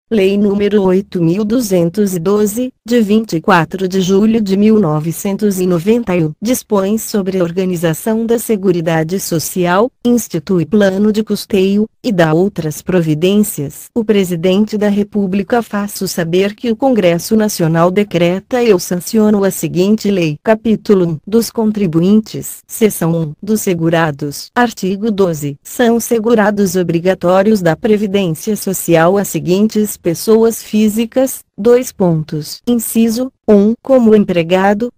Lei nº 8.212, de 24 de julho de 1991, dispõe sobre a organização da Seguridade Social, institui plano de custeio, e dá outras providências. O Presidente da República faço saber que o Congresso Nacional decreta e eu sanciono a seguinte lei. Capítulo 1. Dos contribuintes. Seção 1. Dos segurados. Artigo 12. São segurados obrigatórios da Previdência Social as seguintes pessoas físicas. Inciso 1. Como empregado.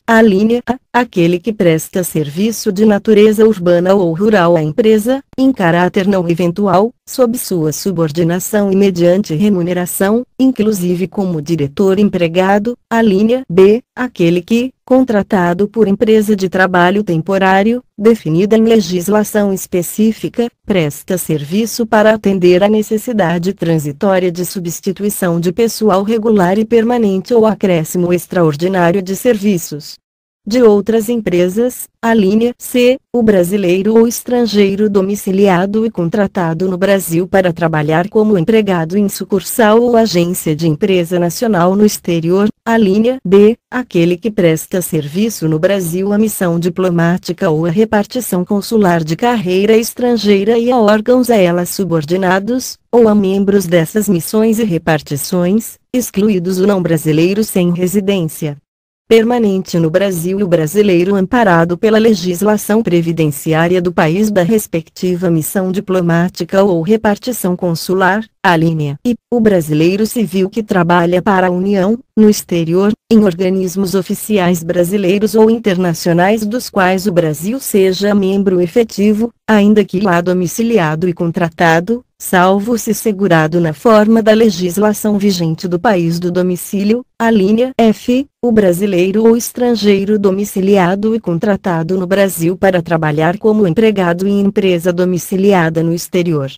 Alínea A. Aquele que presta serviço de natureza urbana ou rural à empresa, em caráter não eventual, sob sua subordinação e mediante remuneração, inclusive como diretor empregado. Alínea B. Aquele que, contratado por empresa de trabalho temporário, definida em legislação específica, presta serviço para atender à necessidade transitória de substituição de pessoal regular e permanente ou acréscimo extraordinário de serviços de outras empresas. Alínea C. O brasileiro ou estrangeiro domiciliado e contratado no Brasil para trabalhar como empregado em sucursal ou agência de empresa nacional no exterior. Alínea D. Aquele que presta serviço no Brasil à missão diplomática ou à repartição consular de carreira estrangeira e a órgãos a elas subordinados, ou a membros dessas missões e repartições, excluídos o não brasileiro sem residência permanente no Brasil e o brasileiro amparado pela legislação previdenciária do país da respectiva missão diplomática ou repartição consular. Alínea I. O brasileiro civil que trabalha para a União, no exterior, em organismos oficiais brasileiros ou internacionais dos quais o Brasil seja membro efetivo, ainda que lá domiciliado e contratado, salvo se segurado na forma da legislação vigente do país do domicílio. Alínea F. O brasileiro ou estrangeiro domiciliado e contratado no Brasil para trabalhar como empregado em empresa domiciliada no exterior,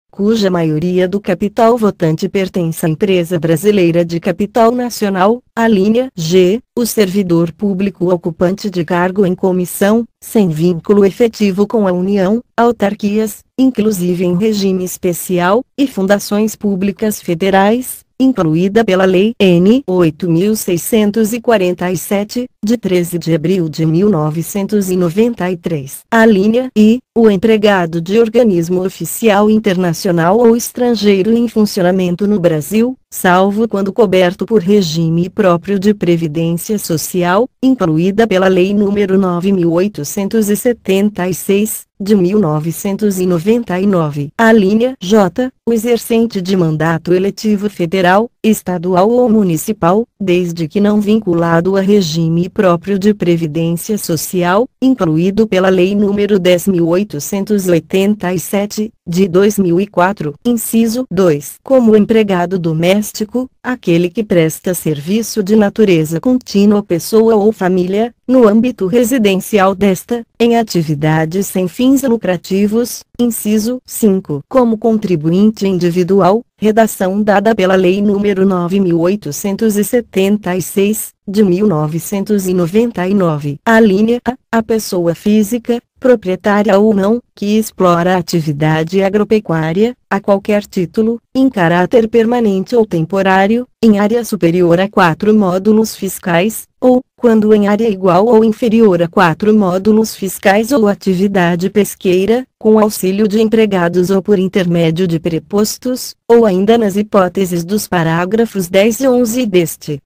cuja maioria do capital votante pertence à empresa brasileira de capital nacional. Alínea G. O servidor público ocupante de cargo em comissão, sem vínculo efetivo com a União, autarquias, inclusive em regime especial, e fundações públicas federais, incluída pela Lei N. 8.647, de 13 de abril de 1993. Alínea I. O empregado de organismo oficial internacional ou estrangeiro em funcionamento no Brasil, salvo quando coberto por regime próprio de previdência social, incluída pela Lei nº 9.876, de 1999. Alínea J. O exercente de mandato eletivo federal, estadual ou municipal, desde que não vinculado a regime próprio de previdência social, incluído pela Lei nº 10.887, de 2004. Inciso 2. Como empregado doméstico, aquele que presta serviço de natureza contínua à pessoa ou família, no âmbito residencial desta, em atividades sem fins lucrativos. Inciso 5. Como contribuinte individual, redação dada pela Lei nº 9.876, de 1999. Alínea A. A pessoa física, proprietária ou não, que explora a atividade agropecuária, a qualquer título, em caráter permanente ou temporário, em área superior a 4 módulos fiscais, ou, quando em área igual ou inferior a 4 módulos fiscais ou atividade pesqueira, com auxílio de empregados ou por intermédio de prepostos, ou ainda nas hipóteses dos parágrafos 10 e 11 deste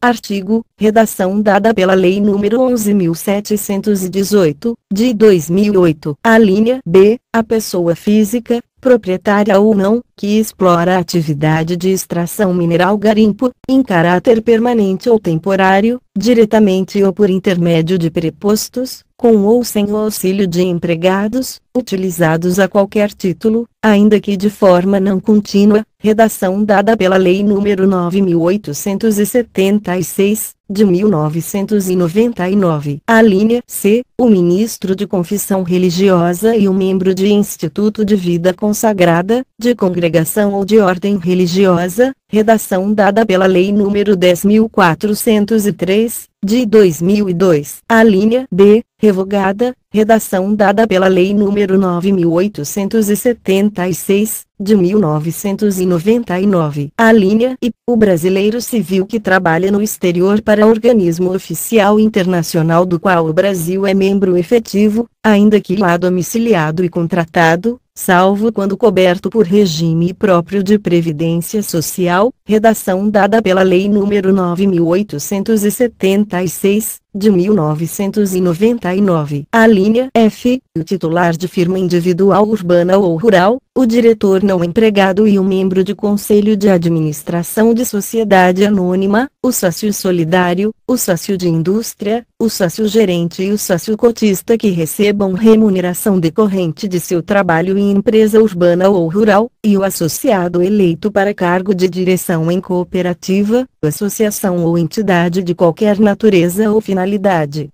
artigo, redação dada pela Lei nº 11.718, de 2008. Alínea B. A pessoa física, proprietária ou não, que explora a atividade de extração mineral garimpo, em caráter permanente ou temporário, diretamente ou por intermédio de prepostos, com ou sem o auxílio de empregados, utilizados a qualquer título, ainda que de forma não contínua, redação dada pela Lei nº 9.876, de 1999. Alínea C. O ministro de confissão religiosa e o membro de instituto de vida consagrada, de congregação ou de ordem religiosa, redação dada pela Lei nº 10.403, de 2002. Alínea D. Revogada, redação dada pela Lei nº 9.876, de 1999. A linha I. O brasileiro civil que trabalha no exterior para organismo oficial internacional do qual o Brasil é membro efetivo, ainda que lá domiciliado e contratado, salvo quando coberto por regime próprio de previdência social, redação dada pela Lei nº 9.876, de 1999. A linha F. O titular de firma individual urbana ou rural, o diretor não empregado e o membro de conselho de administração de sociedade anônima, o sócio solidário, o sócio de indústria, o sócio gerente e o sócio cotista que recebam remuneração decorrente de seu trabalho em empresa urbana ou rural, e o associado eleito para cargo de direção em cooperativa, associação ou entidade de qualquer natureza ou finalidade,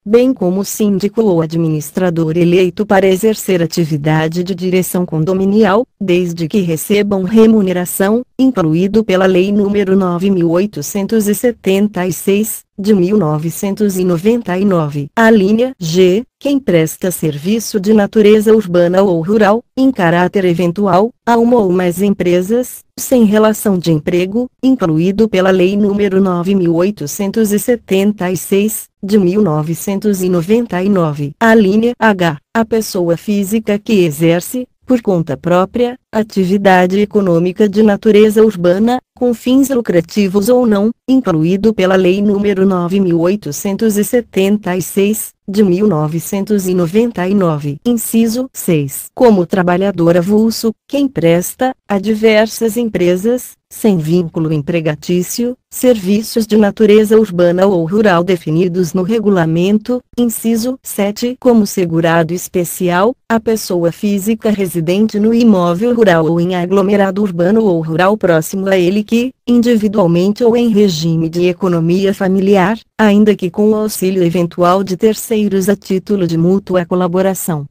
bem como o síndico ou administrador eleito para exercer atividade de direção condominial, desde que recebam remuneração, incluído pela Lei nº 9.876, de 1999. A linha G. Quem presta serviço de natureza urbana ou rural, em caráter eventual, a uma ou mais empresas, sem relação de emprego, incluído pela Lei nº 9.876, de 1999. A linha H. A pessoa física que exerce, por conta própria, atividade econômica de natureza urbana, com fins lucrativos ou não, incluído pela Lei nº 9.876, de 1999. Inciso 6. Como trabalhador avulso, quem presta, a diversas empresas, sem vínculo empregatício, serviços de natureza urbana ou rural definidos no regulamento. Inciso 7. Como segurado especial, a pessoa física residente no imóvel rural ou em aglomerado urbano ou rural próximo a ele que, individualmente ou em regime de economia familiar, ainda que com o auxílio eventual de terceiros a título de mútua colaboração,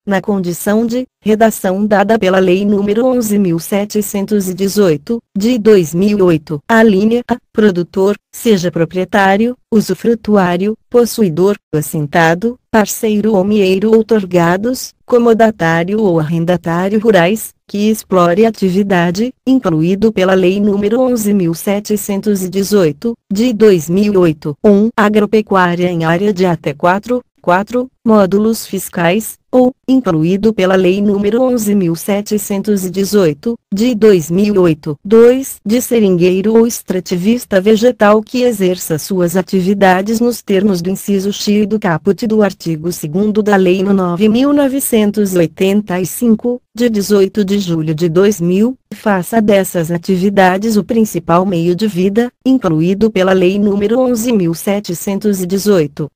na condição de, redação dada pela Lei nº 11.718, de 2008. A linha A. Produtor, seja proprietário, usufrutuário, possuidor, assentado, parceiro ou mieiro outorgados, comodatário ou arrendatário rurais, que explore atividade, incluído pela Lei nº 11.718, de 2008. 1. Agropecuária em área de até 4 módulos fiscais, ou, incluído pela Lei nº 11.718, de 2008. 2. De seringueiro ou extrativista vegetal que exerça suas atividades nos termos do inciso X do caput do artigo 2º da Lei nº 9.985, de 18 de julho de 2000, faça dessas atividades o principal meio de vida, incluído pela Lei nº 11.718.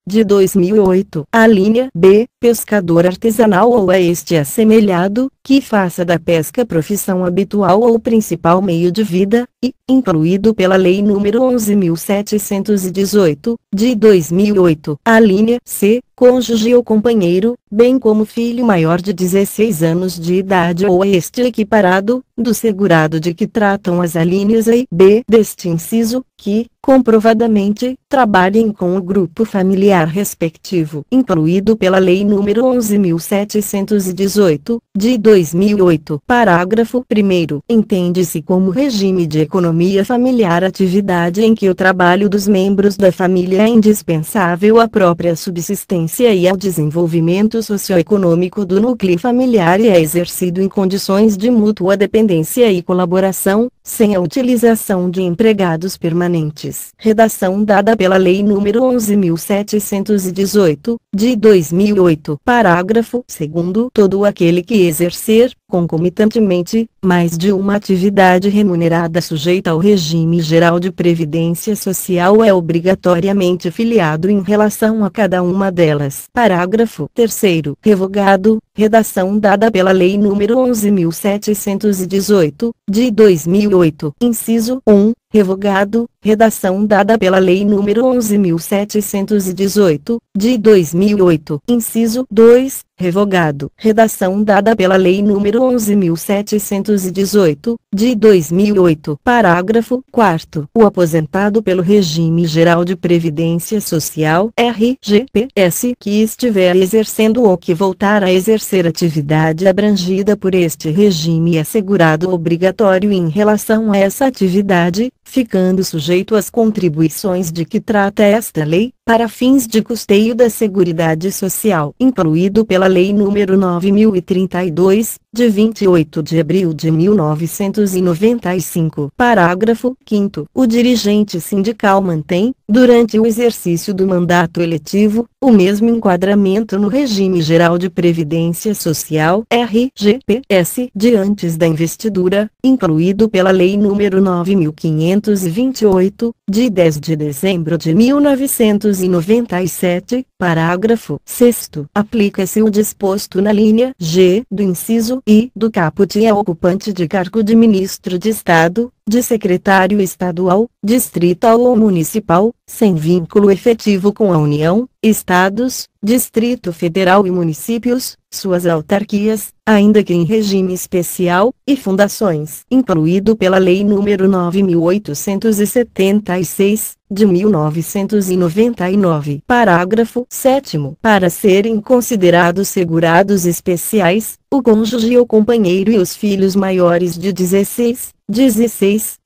De 2008. A linha B. Pescador artesanal ou a este assemelhado, que faça da pesca profissão habitual ou principal meio de vida, e, incluído pela Lei nº 11.718, de 2008. A linha C. Cônjuge ou companheiro, bem como filho maior de 16 anos de idade ou a este equiparado, do segurado de que tratam as alíneas A e B deste inciso, que, comprovadamente, trabalhem com o grupo familiar respectivo, incluído pela Lei nº 11.718, de 2008. Parágrafo 1º. Entende-se como regime de economia familiar atividade em que o trabalho dos membros da família é indispensável à própria subsistência e ao desenvolvimento socioeconômico do núcleo familiar e é exercido em condições de mútua dependência e colaboração, sem a utilização de empregados permanentes. Redação dada pela Lei nº 11.718, de 2008. Parágrafo 2º. Todo aquele que exercer, concomitantemente, mais de uma atividade remunerada sujeita ao regime geral de previdência social é obrigatoriamente filiado em relação a cada uma delas. Parágrafo 3º. Revogado, redação dada pela Lei nº 11.718, de 2008. Inciso 1. revogado, redação dada pela Lei nº 11.718, de 2008, inciso 2, revogado, redação dada pela Lei nº 11.718, de 2008. Parágrafo 4º. O aposentado pelo Regime Geral de Previdência Social (RGPS) que estiver exercendo ou que voltar a exercer atividade abrangida por este regime assegurado obrigatório em relação a essa atividade, ficando sujeito às contribuições de que trata esta lei, para fins de custeio da Seguridade Social, incluído pela Lei nº 9.032, de 28 de abril de 1995. Parágrafo 5º. O dirigente sindical mantém, durante o exercício do mandato eletivo, o mesmo enquadramento no Regime Geral de Previdência Social (RGPS) de antes da investidura, incluído pela Lei nº 9.528, de 10 de dezembro de 1997. Parágrafo 6º. Aplica-se o disposto na linha G do inciso I do caput ao ocupante de cargo de ministro de Estado, de secretário estadual, distrital ou municipal, sem vínculo efetivo com a União, Estados, Distrito Federal e municípios, suas autarquias, ainda que em regime especial, e fundações, incluído pela Lei nº 9.876, de 1999. Parágrafo 7º. Para serem considerados segurados especiais, o cônjuge ou companheiro e os filhos maiores de 16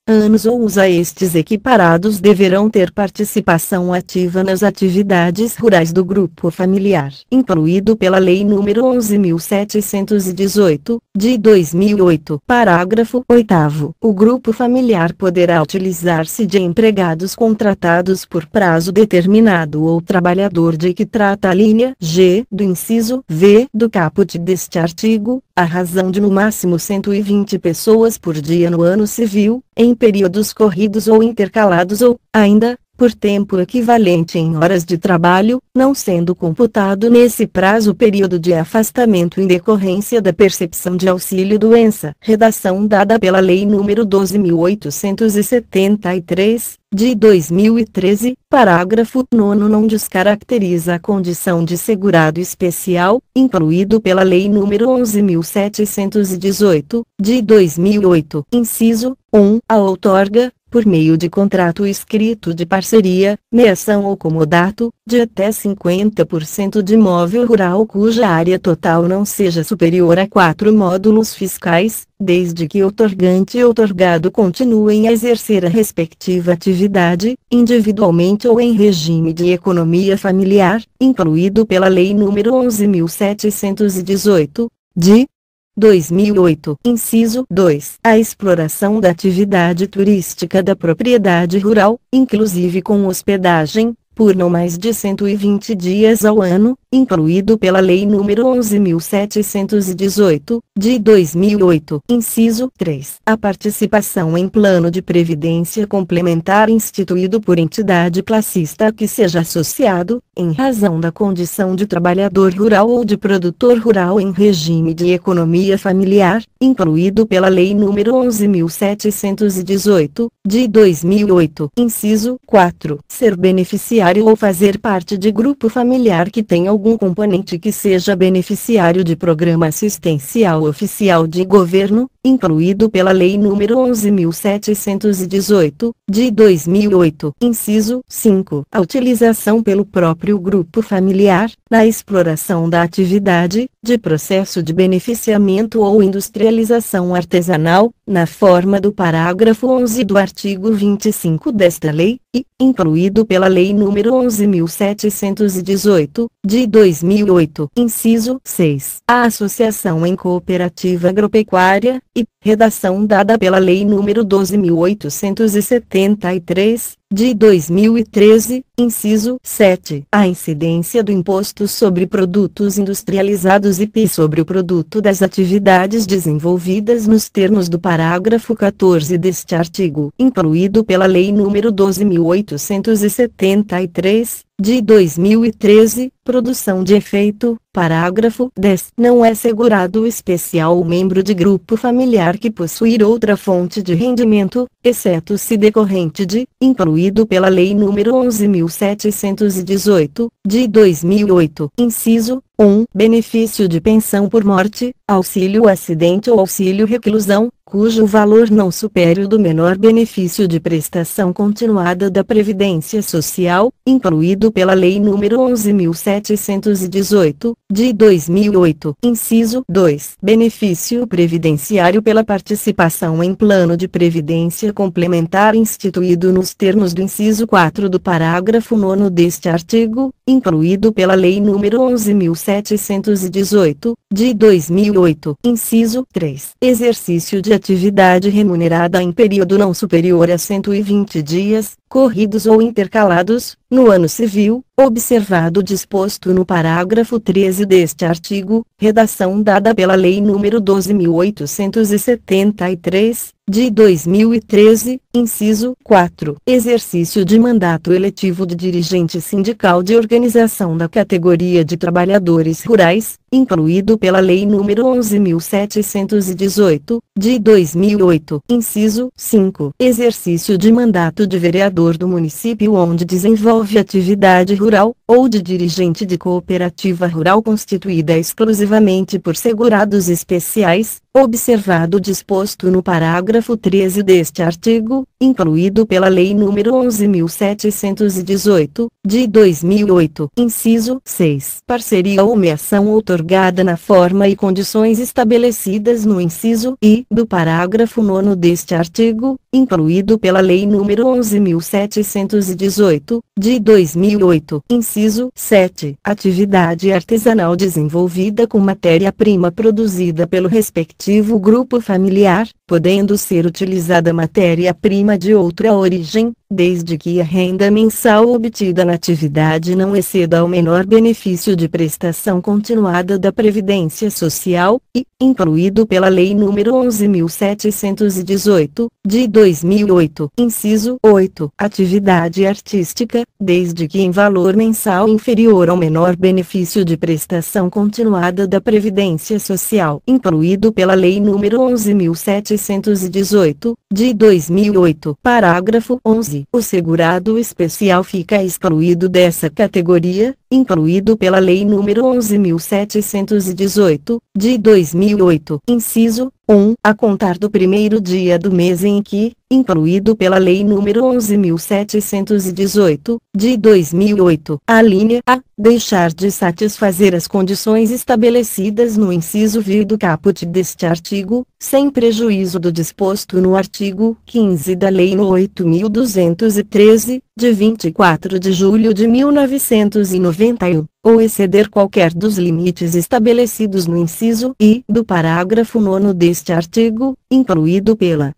anos ou os a estes equiparados deverão ter participação ativa nas atividades rurais do grupo familiar, incluído pela Lei nº 11.718, de 2008. Parágrafo 8º. O grupo familiar poderá utilizar-se de empregados contratados por prazo determinado ou trabalhador de que trata a linha G do inciso V do caput deste artigo, à razão de no máximo 120 pessoas por dia no ano civil, em períodos corridos ou intercalados ou, ainda, por tempo equivalente em horas de trabalho, não sendo computado nesse prazo o período de afastamento em decorrência da percepção de auxílio-doença. Redação dada pela Lei nº 12.873, de 2013, parágrafo 9º não descaracteriza a condição de segurado especial, incluído pela Lei nº 11.718, de 2008, inciso 1, a outorga, por meio de contrato escrito de parceria, meação ou comodato, de até 50% de imóvel rural cuja área total não seja superior a 4 módulos fiscais, desde que outorgante e outorgado continuem a exercer a respectiva atividade, individualmente ou em regime de economia familiar, incluído pela Lei nº 11.718, de 2008. Inciso 2. A exploração da atividade turística da propriedade rural, inclusive com hospedagem, por não mais de 120 dias ao ano, incluído pela Lei nº 11.718, de 2008. Inciso 3. A participação em plano de previdência complementar instituído por entidade classista a que seja associado, em razão da condição de trabalhador rural ou de produtor rural em regime de economia familiar, incluído pela Lei nº 11.718, de 2008. Inciso 4. Ser beneficiário ou fazer parte de grupo familiar que tenha algum componente que seja beneficiário de programa assistencial oficial de governo, incluído pela Lei nº 11.718, de 2008. Inciso 5. A utilização pelo próprio grupo familiar, na exploração da atividade, de processo de beneficiamento ou industrialização artesanal, na forma do parágrafo 11 do artigo 25 desta lei, e, incluído pela Lei nº 11.718, de 2008. Inciso 6. A associação em cooperativa agropecuária, e, redação dada pela Lei nº 12.873, de 2013, inciso 7. A incidência do Imposto sobre Produtos Industrializados (IPI) sobre o produto das atividades desenvolvidas nos termos do parágrafo 14 deste artigo, incluído pela Lei nº 12.873, de 2013, produção de efeito, Parágrafo 10. Não é segurado especial ou membro de grupo familiar que possuir outra fonte de rendimento, exceto se decorrente de, incluído pela Lei nº 11.718, de 2008, inciso 1. Benefício de pensão por morte, auxílio acidente ou auxílio reclusão, cujo valor não supere o do menor benefício de prestação continuada da Previdência Social, incluído pela Lei nº 11.718, de 2008. Inciso 2. Benefício previdenciário pela participação em plano de previdência complementar instituído nos termos do inciso 4 do parágrafo 9º deste artigo, incluído pela Lei nº 11.718, de 2008. Inciso 3. Exercício de atividade remunerada em período não superior a 120 dias, corridos ou intercalados, no ano civil, observado o disposto no parágrafo 13 deste artigo, redação dada pela Lei nº 12.873, de 2013, inciso 4. Exercício de mandato eletivo de dirigente sindical de organização da categoria de trabalhadores rurais, incluído pela Lei nº 11.718, de 2008. Inciso 5. Exercício de mandato de vereador do município onde desenvolve atividade rural, ou de dirigente de cooperativa rural constituída exclusivamente por segurados especiais, observado o disposto no parágrafo 13 deste artigo, incluído pela Lei nº 11.718, de 2008. Inciso 6. Parceria ou meação outorgada na forma e condições estabelecidas no inciso I do parágrafo 9º deste artigo, incluído pela Lei nº 11.718, de 2008. Inciso 7. Atividade artesanal desenvolvida com matéria-prima produzida pelo respectivo grupo familiar, podendo ser utilizada matéria-prima de outra origem, desde que a renda mensal obtida na atividade não exceda ao menor benefício de prestação continuada da Previdência Social, e, incluído pela Lei nº 11.718, de 2008. Inciso 8. Atividade artística, desde que em valor mensal inferior ao menor benefício de prestação continuada da Previdência Social, incluído pela Lei nº 11.718, de 2008. Parágrafo 11. O segurado especial fica excluído dessa categoria, incluído pela Lei nº 11.718, de 2008. Inciso 1. A contar do primeiro dia do mês em que, incluído pela Lei nº 11.718, de 2008, a linha A, deixar de satisfazer as condições estabelecidas no inciso V do caput deste artigo, sem prejuízo do disposto no artigo 15 da Lei nº 8.213, de 24 de julho de 1991, ou exceder qualquer dos limites estabelecidos no inciso I do parágrafo 9º deste artigo, incluído pela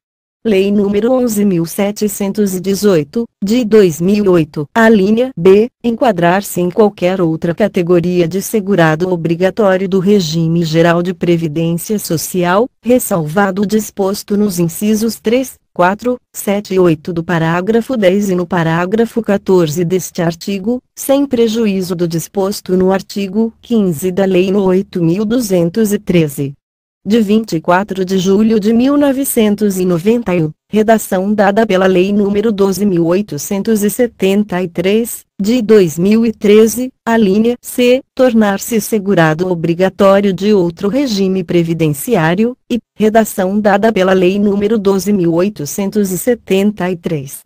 Lei nº 11.718, de 2008. A linha B, enquadrar-se em qualquer outra categoria de segurado obrigatório do regime geral de previdência social, ressalvado o disposto nos incisos 3, 4, 7 e 8 do parágrafo 10 e no parágrafo 14 deste artigo, sem prejuízo do disposto no artigo 15 da Lei nº 8.213. De 24 de julho de 1991, redação dada pela Lei nº 12.873, de 2013, a linha C, tornar-se segurado obrigatório de outro regime previdenciário, e, redação dada pela Lei nº 12.873.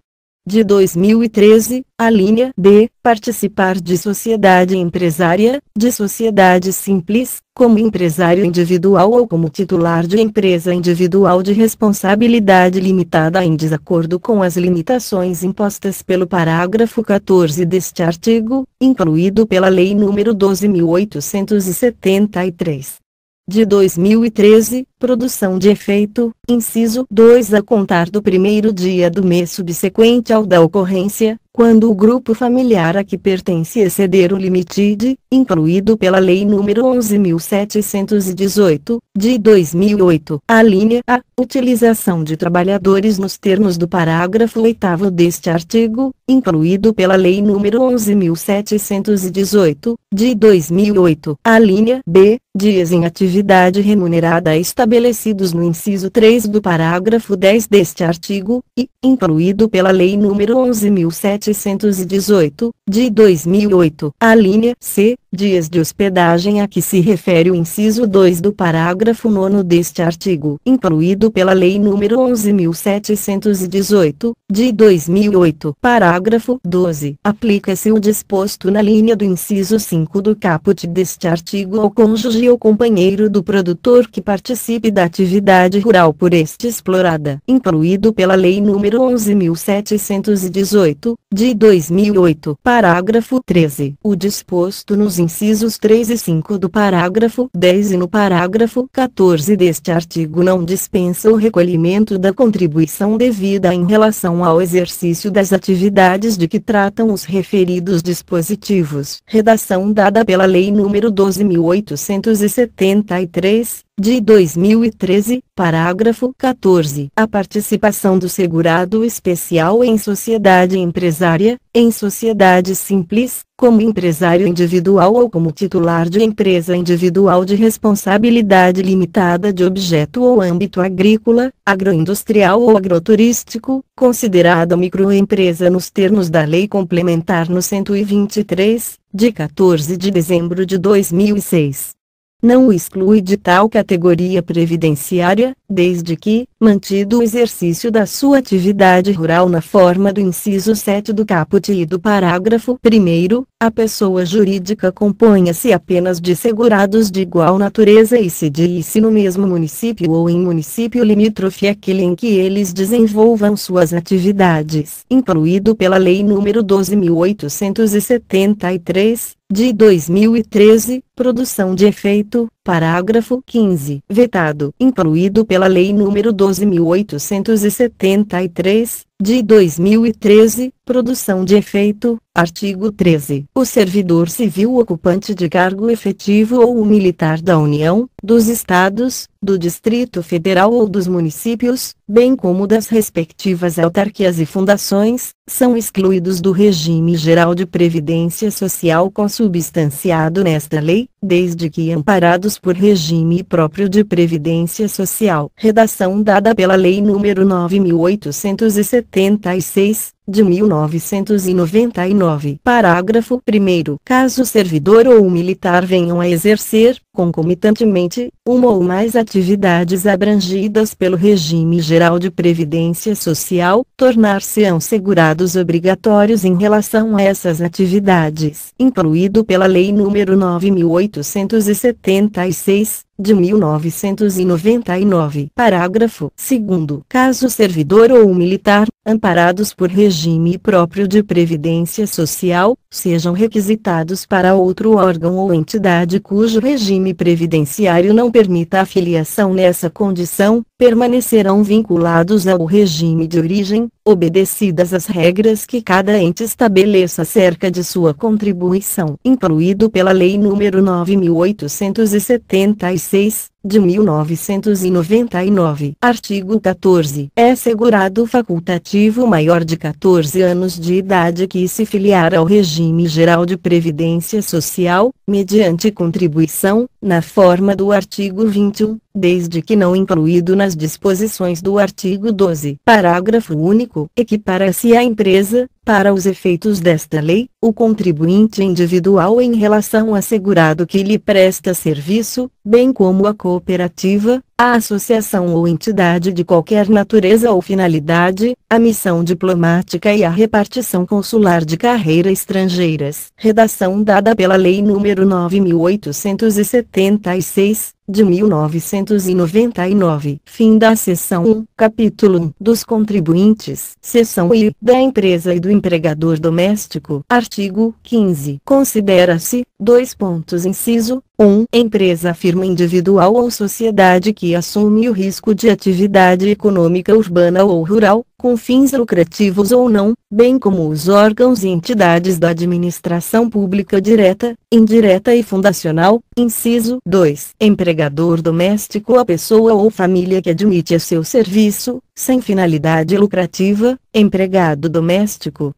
De 2013, a linha D, participar de sociedade empresária, de sociedade simples, como empresário individual ou como titular de empresa individual de responsabilidade limitada em desacordo com as limitações impostas pelo parágrafo 14 deste artigo, incluído pela Lei nº 12.873. De 2013, produção de efeito, inciso 2 a contar do primeiro dia do mês subsequente ao da ocorrência, quando o grupo familiar a que pertence exceder o limite incluído pela Lei nº 11.718, de 2008. A linha A. Utilização de trabalhadores nos termos do parágrafo 8º deste artigo, incluído pela Lei nº 11.718, de 2008. A linha B. Dias em atividade remunerada estabelecidos no inciso 3 do parágrafo 10 deste artigo, e, incluído pela Lei nº 11.718, de 2008. A linha C. Dias de hospedagem a que se refere o inciso 2 do parágrafo 9º deste artigo, incluído pela Lei nº 11.718, de 2008. Parágrafo 12. Aplica-se o disposto na linha do inciso 5 do caput deste artigo ao cônjuge ou companheiro do produtor que participe da atividade rural por este explorada, incluído pela Lei nº 11.718, de 2008. Parágrafo 13. O disposto nos incisos 3 e 5 do parágrafo 10 e no parágrafo 14 deste artigo não dispensa o recolhimento da contribuição devida em relação ao exercício das atividades de que tratam os referidos dispositivos. Redação dada pela Lei nº 12.873, de 2013, parágrafo 14. A participação do segurado especial em sociedade empresária, em sociedade simples, como empresário individual ou como titular de empresa individual de responsabilidade limitada de objeto ou âmbito agrícola, agroindustrial ou agroturístico, considerada microempresa nos termos da Lei Complementar no 123, de 14 de dezembro de 2006. Não o exclui de tal categoria previdenciária, desde que, mantido o exercício da sua atividade rural na forma do inciso 7 do caput e do parágrafo 1º, a pessoa jurídica componha-se apenas de segurados de igual natureza e sedie-se no mesmo município ou em município limítrofe àquele em que eles desenvolvam suas atividades. Incluído pela Lei nº 12.873, de 2013, produção de efeito, parágrafo 15. Vetado. Incluído pela Lei nº 12.873, de 2013, produção de efeito, artigo 13. O servidor civil ocupante de cargo efetivo ou o militar da União, dos Estados, do Distrito Federal ou dos municípios, bem como das respectivas autarquias e fundações, são excluídos do regime geral de previdência social consubstanciado nesta lei, desde que amparados por regime próprio de previdência social. Redação dada pela Lei nº 9.876, de 1999. Parágrafo 1º. Caso o servidor ou o militar venham a exercer, concomitantemente, uma ou mais atividades abrangidas pelo regime geral de previdência social, tornar-se-ão segurados obrigatórios em relação a essas atividades, incluído pela Lei nº 9.876, de 1999. Parágrafo 2º. Caso o servidor ou o militar, amparados por regime próprio de previdência social, sejam requisitados para outro órgão ou entidade cujo regime previdenciário não permita a filiação nessa condição, permanecerão vinculados ao regime de origem, obedecidas as regras que cada ente estabeleça acerca de sua contribuição. Incluído pela Lei nº 9.876, de 1999. Artigo 14. É segurado facultativo maior de 14 anos de idade que se filiar ao regime geral de previdência social, mediante contribuição, na forma do artigo 21, desde que não incluído nas disposições do artigo 12. Parágrafo único. Equipara-se à empresa, para os efeitos desta lei, o contribuinte individual em relação ao assegurado que lhe presta serviço, bem como a cooperativa, a associação ou entidade de qualquer natureza ou finalidade, a missão diplomática e a repartição consular de carreira estrangeiras. Redação dada pela Lei nº 9.876, de 1999. Fim da seção 1, capítulo 1 dos contribuintes. Seção I, da empresa e do empregador doméstico. Artigo 15. Considera-se, inciso 1. Empresa, firma individual ou sociedade que assume o risco de atividade econômica urbana ou rural, com fins lucrativos ou não, bem como os órgãos e entidades da administração pública direta, indireta e fundacional. Inciso 2. Empregador doméstico, a pessoa ou família que admite a seu serviço, sem finalidade lucrativa, empregado doméstico.